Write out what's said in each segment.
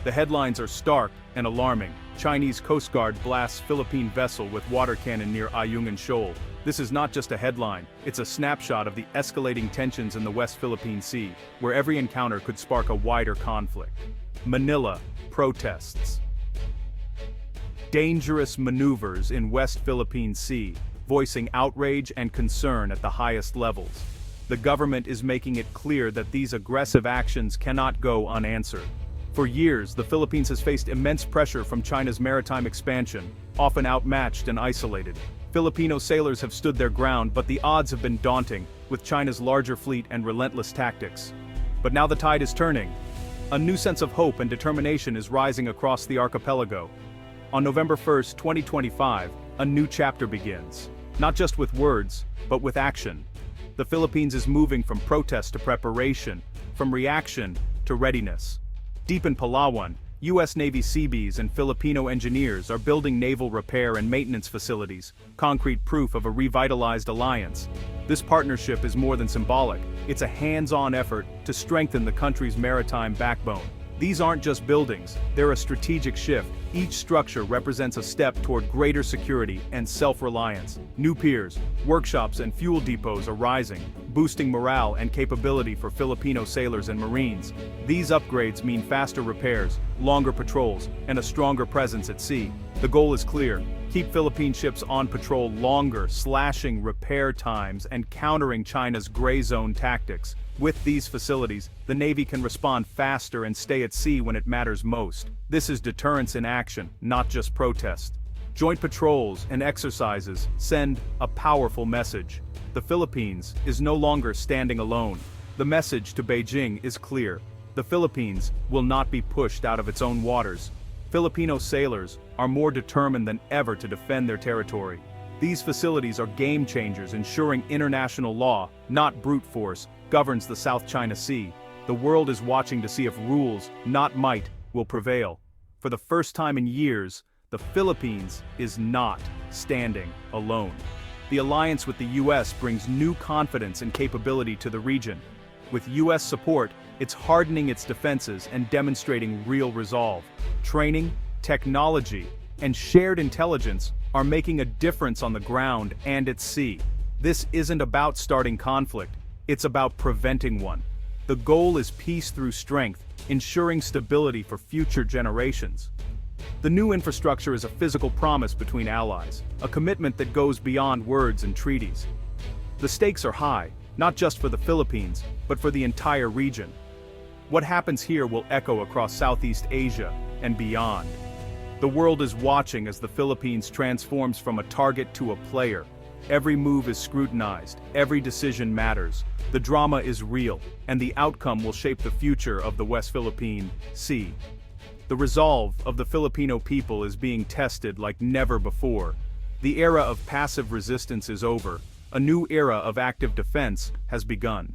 The headlines are stark and alarming. Chinese Coast Guard blasts Philippine vessel with water cannon near Ayungin Shoal. This is not just a headline, it's a snapshot of the escalating tensions in the West Philippine Sea, where every encounter could spark a wider conflict. Manila, protests. Dangerous maneuvers in West Philippine Sea, voicing outrage and concern at the highest levels. The government is making it clear that these aggressive actions cannot go unanswered. For years, the Philippines has faced immense pressure from China's maritime expansion, often outmatched and isolated. Filipino sailors have stood their ground, but the odds have been daunting, with China's larger fleet and relentless tactics. But now the tide is turning. A new sense of hope and determination is rising across the archipelago. On November 1, 2025, a new chapter begins. Not just with words, but with action. The Philippines is moving from protest to preparation, from reaction to readiness. Deep in Palawan, U.S. Navy Seabees and Filipino engineers are building naval repair and maintenance facilities, concrete proof of a revitalized alliance. This partnership is more than symbolic, it's a hands-on effort to strengthen the country's maritime backbone. These aren't just buildings, they're a strategic shift. Each structure represents a step toward greater security and self-reliance. New piers, workshops and fuel depots are rising, boosting morale and capability for Filipino sailors and Marines. These upgrades mean faster repairs, longer patrols, and a stronger presence at sea. The goal is clear: keep Philippine ships on patrol longer, slashing repair times and countering China's gray zone tactics. With these facilities, the Navy can respond faster and stay at sea when it matters most. This is deterrence in action, not just protest. Joint patrols and exercises send a powerful message. The Philippines is no longer standing alone. The message to Beijing is clear. The Philippines will not be pushed out of its own waters. Filipino sailors are more determined than ever to defend their territory. These facilities are game changers, ensuring international law, not brute force, governs the South China Sea. The world is watching to see if rules, not might, will prevail. For the first time in years, the Philippines is not standing alone. The alliance with the U.S. brings new confidence and capability to the region. With U.S. support, it's hardening its defenses and demonstrating real resolve. Training, technology, and shared intelligence are making a difference on the ground and at sea. This isn't about starting conflict, it's about preventing one. The goal is peace through strength, ensuring stability for future generations. The new infrastructure is a physical promise between allies, a commitment that goes beyond words and treaties. The stakes are high, not just for the Philippines, but for the entire region. What happens here will echo across Southeast Asia and beyond. The world is watching as the Philippines transforms from a target to a player. Every move is scrutinized, every decision matters. The drama is real, and the outcome will shape the future of the West Philippine Sea. The resolve of the Filipino people is being tested like never before. The era of passive resistance is over. A new era of active defense has begun.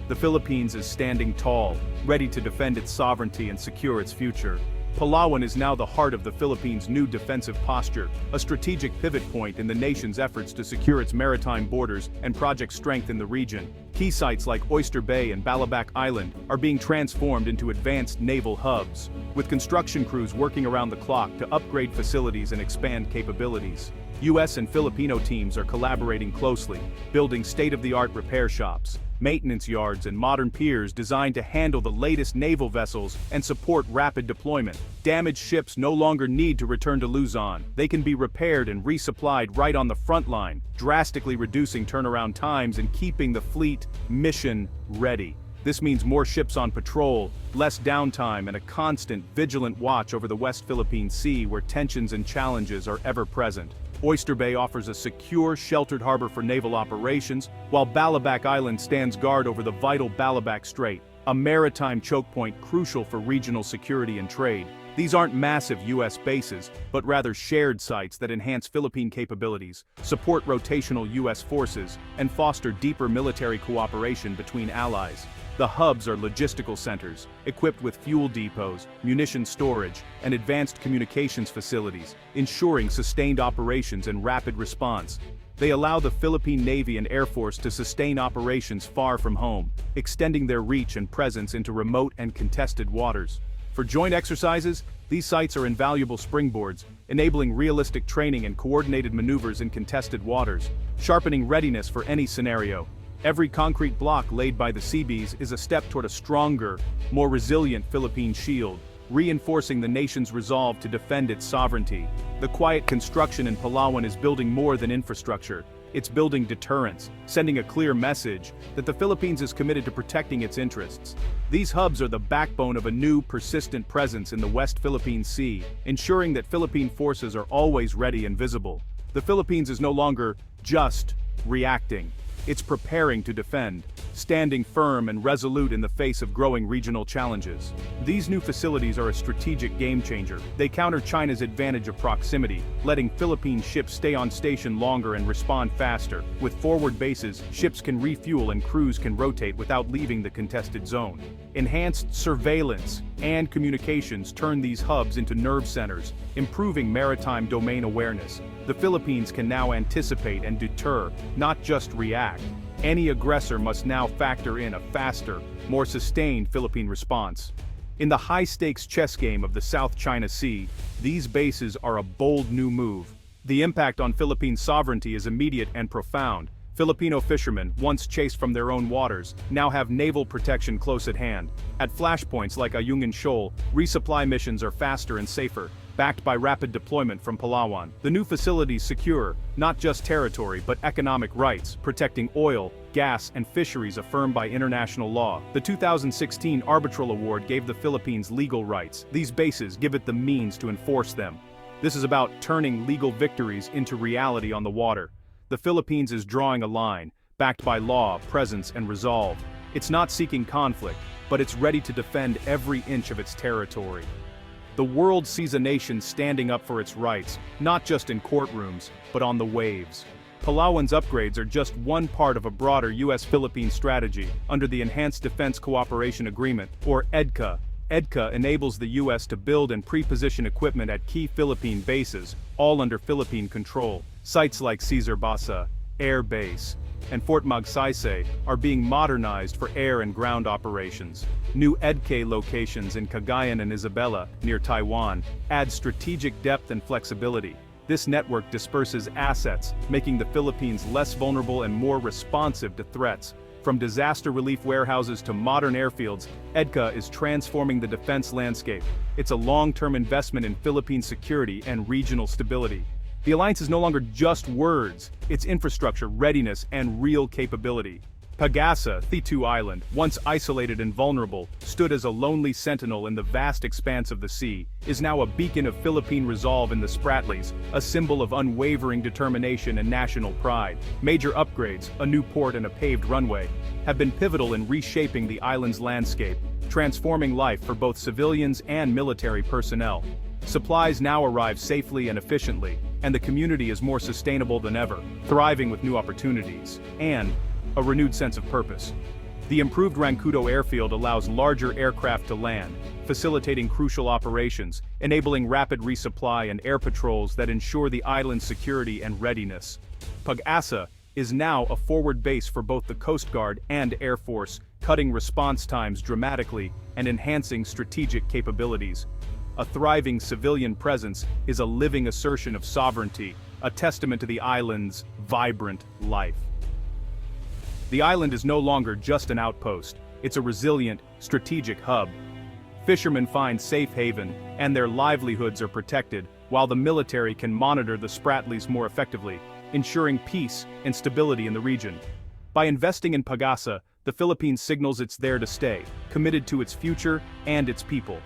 The Philippines is standing tall, ready to defend its sovereignty and secure its future. Palawan is now the heart of the Philippines' new defensive posture, a strategic pivot point in the nation's efforts to secure its maritime borders and project strength in the region. Key sites like Oyster Bay and Balabac Island are being transformed into advanced naval hubs, with construction crews working around the clock to upgrade facilities and expand capabilities. U.S. and Filipino teams are collaborating closely, building state-of-the-art repair shops, maintenance yards and modern piers designed to handle the latest naval vessels and support rapid deployment. Damaged ships no longer need to return to Luzon. They can be repaired and resupplied right on the front line, drastically reducing turnaround times and keeping the fleet mission ready. This means more ships on patrol, less downtime, and a constant, vigilant watch over the West Philippine Sea where tensions and challenges are ever present. Oyster Bay offers a secure, sheltered harbor for naval operations, while Balabac Island stands guard over the vital Balabac Strait, a maritime choke point crucial for regional security and trade. These aren't massive U.S. bases, but rather shared sites that enhance Philippine capabilities, support rotational U.S. forces, and foster deeper military cooperation between allies. The hubs are logistical centers, equipped with fuel depots, munition storage, and advanced communications facilities, ensuring sustained operations and rapid response. They allow the Philippine Navy and Air Force to sustain operations far from home, extending their reach and presence into remote and contested waters. For joint exercises, these sites are invaluable springboards, enabling realistic training and coordinated maneuvers in contested waters, sharpening readiness for any scenario. Every concrete block laid by the Seabees is a step toward a stronger, more resilient Philippine shield, reinforcing the nation's resolve to defend its sovereignty. The quiet construction in Palawan is building more than infrastructure. It's building deterrence, sending a clear message that the Philippines is committed to protecting its interests. These hubs are the backbone of a new, persistent presence in the West Philippine Sea, ensuring that Philippine forces are always ready and visible. The Philippines is no longer just reacting. It's preparing to defend, standing firm and resolute in the face of growing regional challenges. These new facilities are a strategic game-changer. They counter China's advantage of proximity, letting Philippine ships stay on station longer and respond faster. With forward bases, ships can refuel and crews can rotate without leaving the contested zone. Enhanced surveillance and communications turn these hubs into nerve centers, improving maritime domain awareness. The Philippines can now anticipate and deter, not just react. Any aggressor must now factor in a faster, more sustained Philippine response. In the high-stakes chess game of the South China Sea, these bases are a bold new move. The impact on Philippine sovereignty is immediate and profound. Filipino fishermen, once chased from their own waters, now have naval protection close at hand. At flashpoints like Ayungin Shoal, resupply missions are faster and safer, backed by rapid deployment from Palawan. The new facilities secure, not just territory but economic rights, protecting oil, gas, and fisheries affirmed by international law. The 2016 Arbitral Award gave the Philippines legal rights. These bases give it the means to enforce them. This is about turning legal victories into reality on the water. The Philippines is drawing a line, backed by law, presence, and resolve. It's not seeking conflict, but it's ready to defend every inch of its territory. The world sees a nation standing up for its rights, not just in courtrooms, but on the waves. Palawan's upgrades are just one part of a broader U.S.-Philippine strategy under the Enhanced Defense Cooperation Agreement, or EDCA. EDCA enables the U.S. to build and pre-position equipment at key Philippine bases, all under Philippine control. Sites like Cesar Basa Air Base and Fort Magsaysay are being modernized for air and ground operations. New EDCA locations in Cagayan and Isabela, near Taiwan, add strategic depth and flexibility. This network disperses assets, making the Philippines less vulnerable and more responsive to threats. From disaster relief warehouses to modern airfields, EDCA is transforming the defense landscape. It's a long-term investment in Philippine security and regional stability. The alliance is no longer just words, it's infrastructure, readiness, and real capability. Pagasa, Thitu Island, once isolated and vulnerable, stood as a lonely sentinel in the vast expanse of the sea, is now a beacon of Philippine resolve in the Spratlys, a symbol of unwavering determination and national pride. Major upgrades, a new port and a paved runway, have been pivotal in reshaping the island's landscape, transforming life for both civilians and military personnel. Supplies now arrive safely and efficiently, and the community is more sustainable than ever, thriving with new opportunities, and a renewed sense of purpose. The improved Rancudo airfield allows larger aircraft to land, facilitating crucial operations, enabling rapid resupply and air patrols that ensure the island's security and readiness. Pag-asa is now a forward base for both the Coast Guard and Air Force, cutting response times dramatically and enhancing strategic capabilities. A thriving civilian presence is a living assertion of sovereignty, a testament to the island's vibrant life. The island is no longer just an outpost, it's a resilient, strategic hub. Fishermen find safe haven, and their livelihoods are protected, while the military can monitor the Spratlys more effectively, ensuring peace and stability in the region. By investing in Pag-asa, the Philippines signals it's there to stay, committed to its future and its people.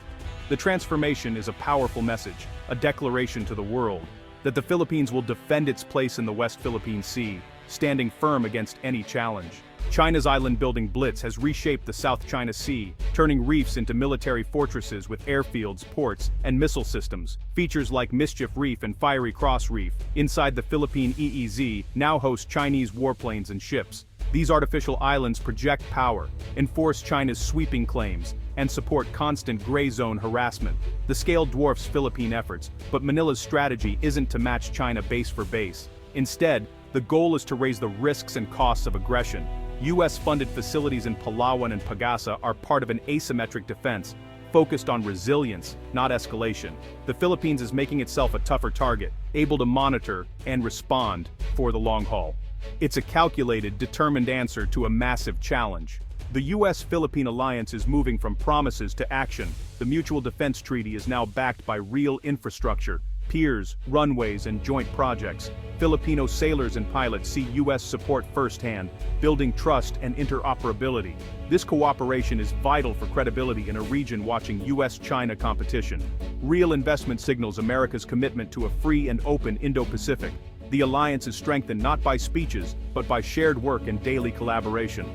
The transformation is a powerful message, a declaration to the world, that the Philippines will defend its place in the West Philippine Sea, standing firm against any challenge. China's island-building blitz has reshaped the South China Sea, turning reefs into military fortresses with airfields, ports, and missile systems. Features like Mischief Reef and Fiery Cross Reef, inside the Philippine EEZ, now host Chinese warplanes and ships. These artificial islands project power, enforce China's sweeping claims, and support constant gray zone harassment. The scale dwarfs Philippine efforts, but Manila's strategy isn't to match China base for base. Instead, the goal is to raise the risks and costs of aggression. US-funded facilities in Palawan and Pag-asa are part of an asymmetric defense, focused on resilience, not escalation. The Philippines is making itself a tougher target, able to monitor and respond for the long haul. It's a calculated, determined answer to a massive challenge. The US-Philippine alliance is moving from promises to action. The Mutual Defense Treaty is now backed by real infrastructure, piers, runways, and joint projects. Filipino sailors and pilots see US support firsthand, building trust and interoperability. This cooperation is vital for credibility in a region watching US-China competition. Real investment signals America's commitment to a free and open Indo-Pacific. The alliance is strengthened not by speeches, but by shared work and daily collaboration.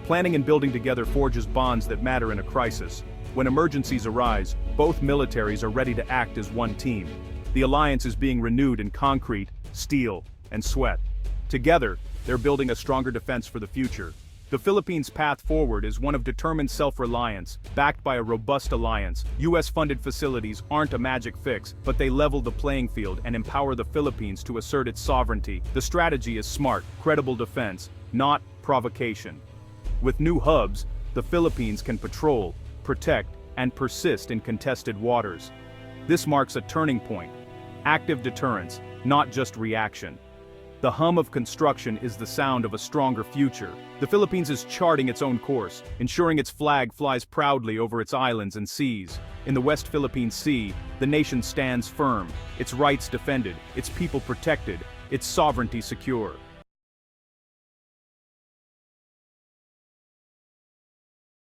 Planning and building together forges bonds that matter in a crisis. When emergencies arise, both militaries are ready to act as one team. The alliance is being renewed in concrete, steel, and sweat. Together, they're building a stronger defense for the future. The Philippines' path forward is one of determined self-reliance, backed by a robust alliance. US-funded facilities aren't a magic fix, but they level the playing field and empower the Philippines to assert its sovereignty. The strategy is smart, credible defense, not provocation. With new hubs, the Philippines can patrol, protect, and persist in contested waters. This marks a turning point. Active deterrence, not just reaction. The hum of construction is the sound of a stronger future. The Philippines is charting its own course, ensuring its flag flies proudly over its islands and seas. In the West Philippine Sea, the nation stands firm, its rights defended, its people protected, its sovereignty secure.